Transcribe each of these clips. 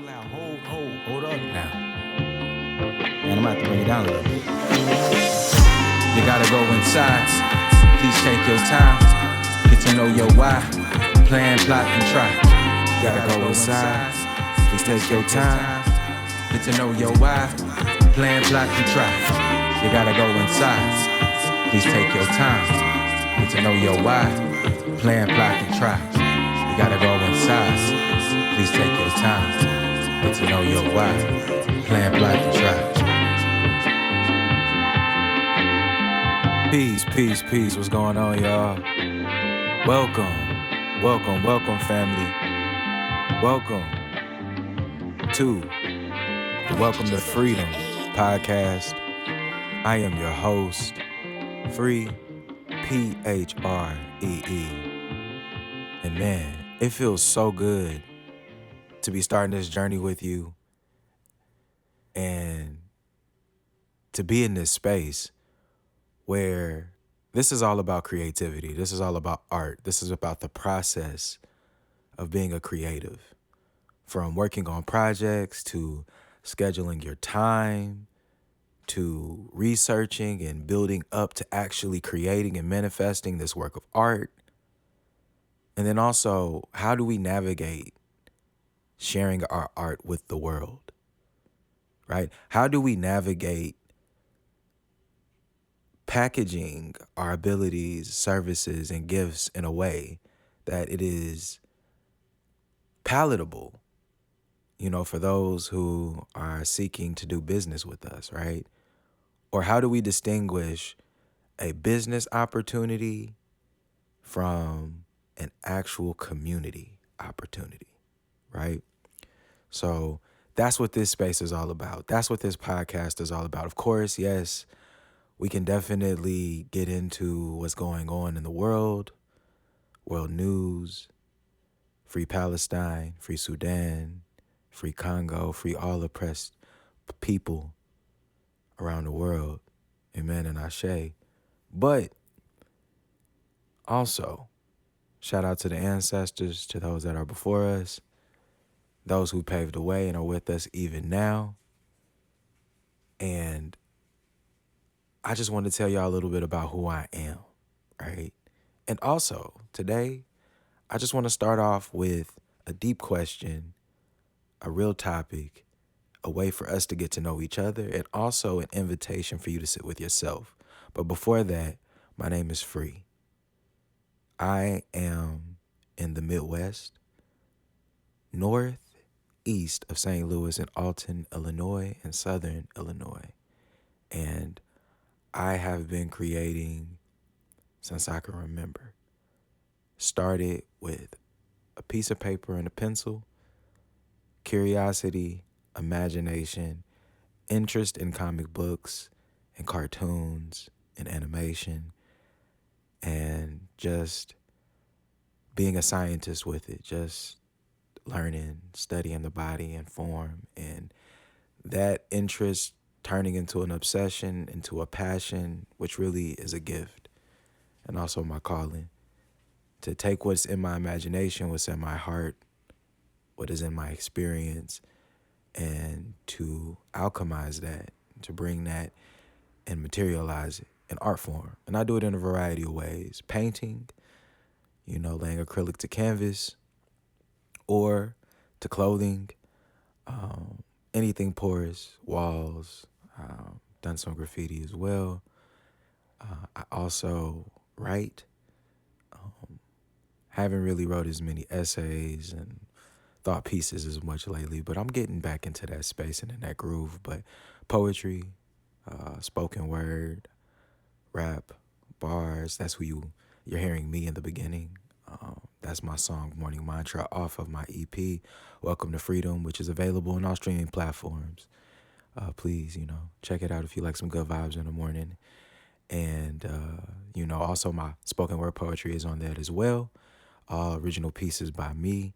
Hold up now. Man, I'm about to bring it down a little bit. You gotta go inside. Please take your time. Get to know your why. Plan, plot, and try. You gotta go inside. Please take your time. Get to know your why. Plan, plot, and try. You gotta go inside. Please take your time. Get to know your why. Plan, plot, and try. You gotta go inside. Please take your time. Get to know your why. Plan, plot, and try. Peace. What's going on, y'all? Welcome, family. Welcome to the Welcome to Phreedumb podcast. I am your host, Phree, P-H-R-E-E. And man, it feels so good to be starting this journey with you and to be in this space where this is all about creativity. This is all about art. This is about the process of being a creative. From working on projects to scheduling your time to researching and building up to actually creating and manifesting this work of art. And then also, how do we navigate sharing our art with the world, right? How do we navigate packaging our abilities, services, and gifts in a way that it is palatable, for those who are seeking to do business with us, right? Or how do we distinguish a business opportunity from an actual community opportunity, right? So that's what this space is all about. That's what this podcast is all about. Of course, yes, we can definitely get into what's going on in the world news, free Palestine, free Sudan, free Congo, free all oppressed people around the world. Amen and Ashe. But also, shout out to the ancestors, to those that are before us, those who paved the way and are with us even now. And I just want to tell y'all a little bit about who I am, right? And also, today, I just want to start off with a deep question, a real topic, a way for us to get to know each other, and also an invitation for you to sit with yourself. But before that, my name is Free. I am in the Midwest, northeast of St. Louis in Alton, Illinois, and Southern Illinois. And I have been creating since I can remember. Started with a piece of paper and a pencil, curiosity, imagination, interest in comic books and cartoons and animation, and just being a scientist with it, just learning, studying the body and form, and that interest turning into an obsession, into a passion, which really is a gift, and also my calling, to take what's in my imagination, what's in my heart, what is in my experience, and to alchemize that, to bring that and materialize it in art form. And I do it in a variety of ways. Painting, laying acrylic to canvas or to clothing, anything porous, walls, done some graffiti as well. I also write. Haven't really wrote as many essays and thought pieces as much lately, but I'm getting back into that space and in that groove. But poetry, spoken word, rap, bars, that's who you're hearing me in the beginning. That's my song, Morning Mantra, off of my EP, Welcome to Phreedumb, which is available on all streaming platforms. Please, check it out if you like some good vibes in the morning. And, also my spoken word poetry is on that as well. All original pieces by me.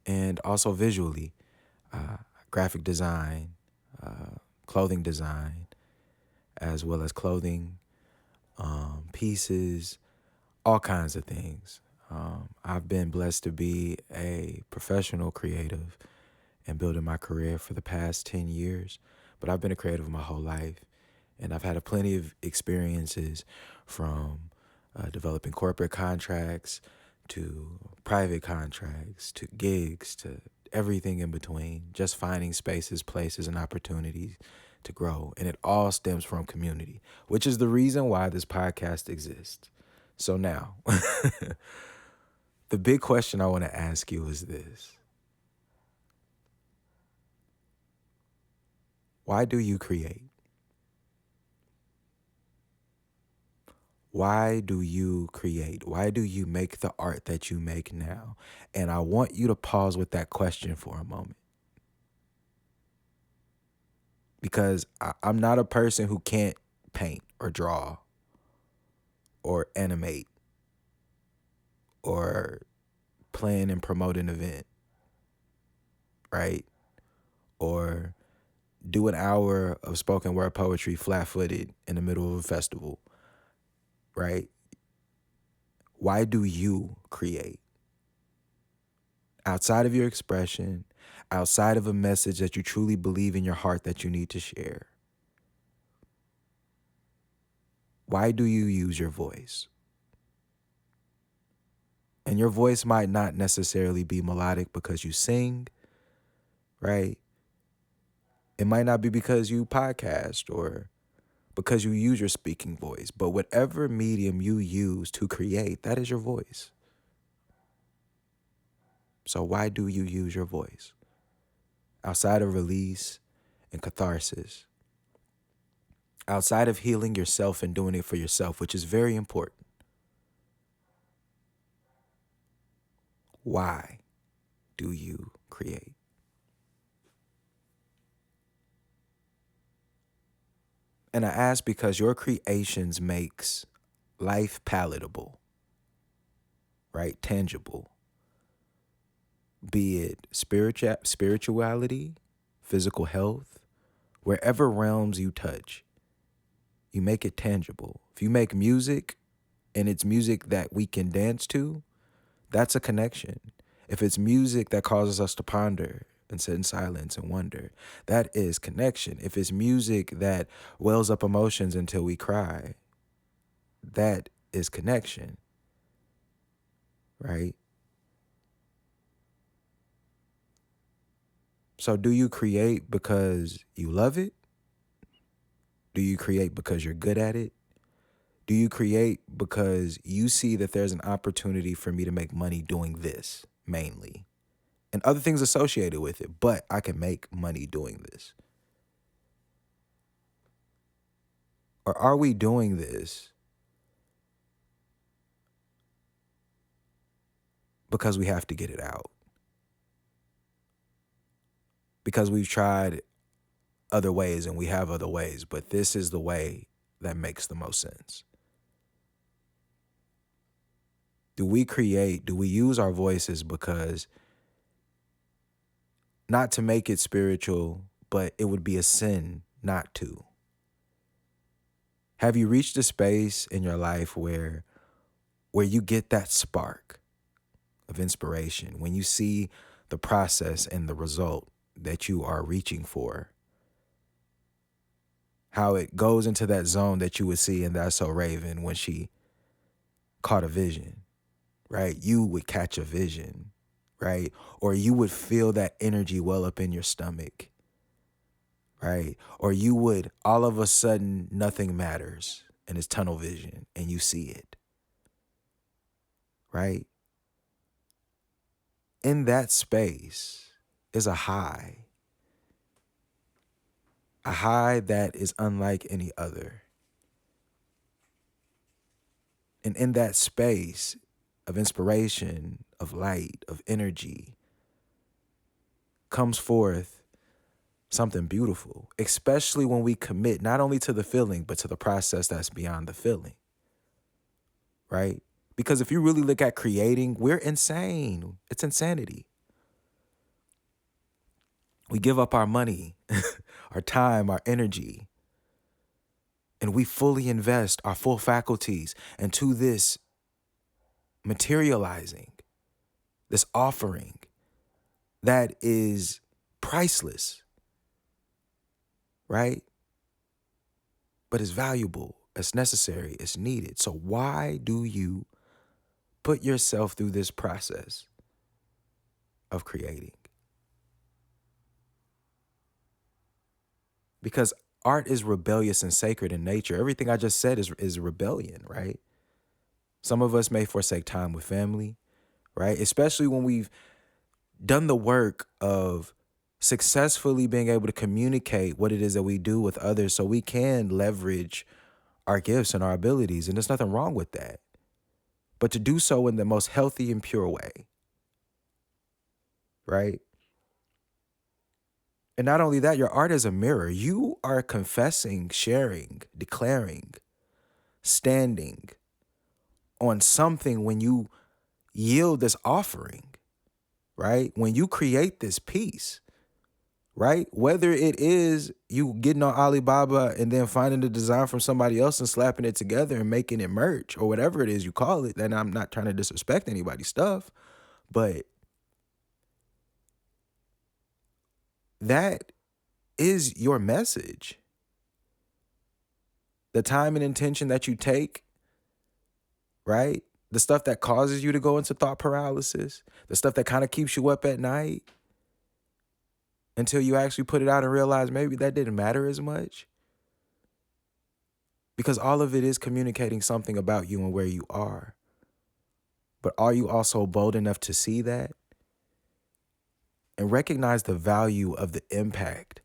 And also visually, graphic design, clothing design, as well as clothing, pieces, all kinds of things. I've been blessed to be a professional creative and building my career for the past 10 years, but I've been a creative my whole life. And I've had a plenty of experiences from developing corporate contracts to private contracts to gigs to everything in between, just finding spaces, places, and opportunities to grow. And it all stems from community, which is the reason why this podcast exists. So now, the big question I want to ask you is this: why do you create? Why do you create? Why do you make the art that you make now? And I want you to pause with that question for a moment. Because I'm not a person who can't paint or draw or animate or plan and promote an event, right? Or do an hour of spoken word poetry flat-footed in the middle of a festival, right? Why do you create? Outside of your expression, outside of a message that you truly believe in your heart that you need to share, why do you use your voice? And your voice might not necessarily be melodic because you sing, right? It might not be because you podcast or because you use your speaking voice, but whatever medium you use to create, that is your voice. So why do you use your voice? Outside of release and catharsis, outside of healing yourself and doing it for yourself, which is very important, why do you create? And I ask because your creations makes life palatable, right? Tangible. Be it spirituality, physical health, wherever realms you touch, you make it tangible. If you make music and it's music that we can dance to, that's a connection. If it's music that causes us to ponder and sit in silence and wonder, that is connection. If it's music that wells up emotions until we cry, that is connection, right? So do you create because you love it? Do you create because you're good at it? Do you create because you see that there's an opportunity for me to make money doing this mainly and other things associated with it, but I can make money doing this? Or are we doing this because we have to get it out? Because we've tried other ways and we have other ways, but this is the way that makes the most sense. Do we use our voices because not to make it spiritual, but it would be a sin not to? Have you reached a space in your life where you get that spark of inspiration, when you see the process and the result that you are reaching for, how it goes into that zone that you would see in That's So Raven when she caught a vision, right? You would catch a vision, right? Or you would feel that energy well up in your stomach, right? Or you would, all of a sudden, nothing matters and it's tunnel vision and you see it, right? In that space is a high that is unlike any other. And in that space of inspiration, of light, of energy, comes forth something beautiful, especially when we commit not only to the feeling, but to the process that's beyond the feeling, right? Because if you really look at creating, we're insane. It's insanity. We give up our money, our time, our energy, and we fully invest our full faculties into this materializing, this offering that is priceless, right? But it's valuable, it's necessary, it's needed. So why do you put yourself through this process of creating? Because art is rebellious and sacred in nature. Everything I just said is rebellion, right? Some of us may forsake time with family, right? Especially when we've done the work of successfully being able to communicate what it is that we do with others so we can leverage our gifts and our abilities. And there's nothing wrong with that. But to do so in the most healthy and pure way, right? And not only that, your art is a mirror. You are confessing, sharing, declaring, standing on something when you yield this offering, right? When you create this piece, right? Whether it is you getting on Alibaba and then finding the design from somebody else and slapping it together and making it merch or whatever it is you call it, and I'm not trying to disrespect anybody's stuff, but that is your message. The time and intention that you take, right? The stuff that causes you to go into thought paralysis, the stuff that kind of keeps you up at night until you actually put it out and realize maybe that didn't matter as much. Because all of it is communicating something about you and where you are. But are you also bold enough to see that and recognize the value of the impact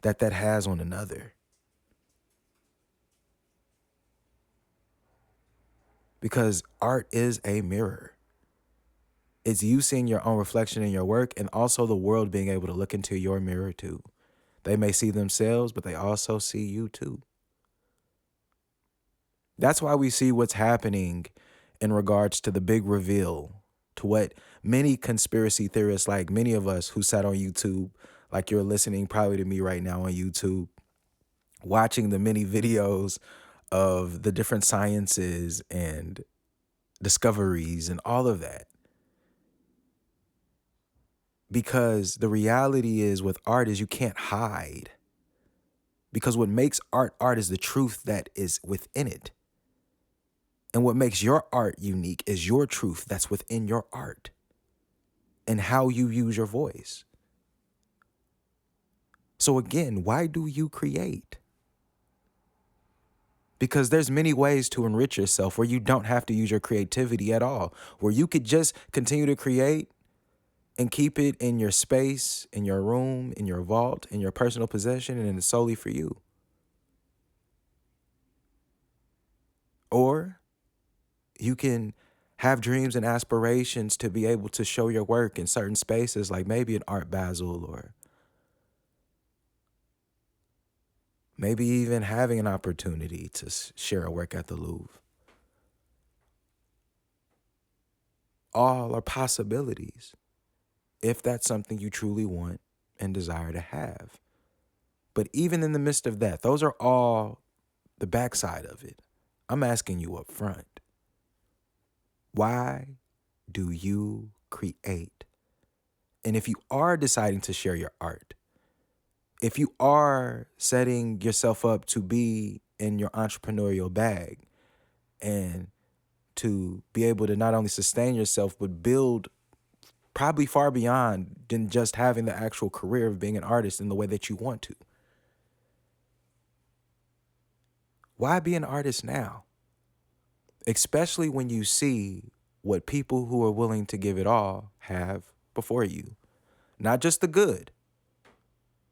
that that has on another? Because art is a mirror. It's you seeing your own reflection in your work and also the world being able to look into your mirror too. They may see themselves, but they also see you too. That's why we see what's happening in regards to the big reveal, to what many conspiracy theorists, like many of us who sat on YouTube, like you're listening probably to me right now on YouTube, watching the many videos of the different sciences and discoveries and all of that. Because the reality is with art is you can't hide. Because what makes art art is the truth that is within it. And what makes your art unique is your truth that's within your art and how you use your voice. So again, why do you create? Because there's many ways to enrich yourself where you don't have to use your creativity at all, where you could just continue to create and keep it in your space, in your room, in your vault, in your personal possession, and it's solely for you. Or you can have dreams and aspirations to be able to show your work in certain spaces, like maybe an Art Basel, or maybe even having an opportunity to share a work at the Louvre. All are possibilities if that's something you truly want and desire to have. But even in the midst of that, those are all the backside of it. I'm asking you up front, why do you create? And if you are deciding to share your art, if you are setting yourself up to be in your entrepreneurial bag and to be able to not only sustain yourself, but build probably far beyond than just having the actual career of being an artist in the way that you want to. Why be an artist now? Especially when you see what people who are willing to give it all have before you. Not just the good,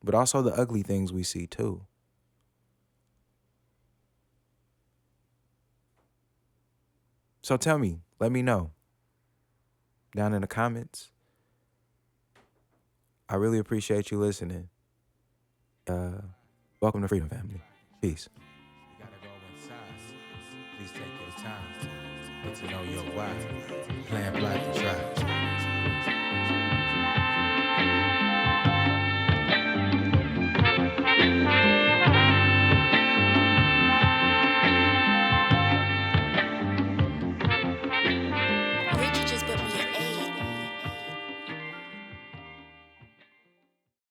but also the ugly things we see too. So tell me, let me know down in the comments. I really appreciate you listening. Welcome to Phreedumb, family. Peace. You gotta go inside. Please take your time. Get to know your why. Plan, block, and try.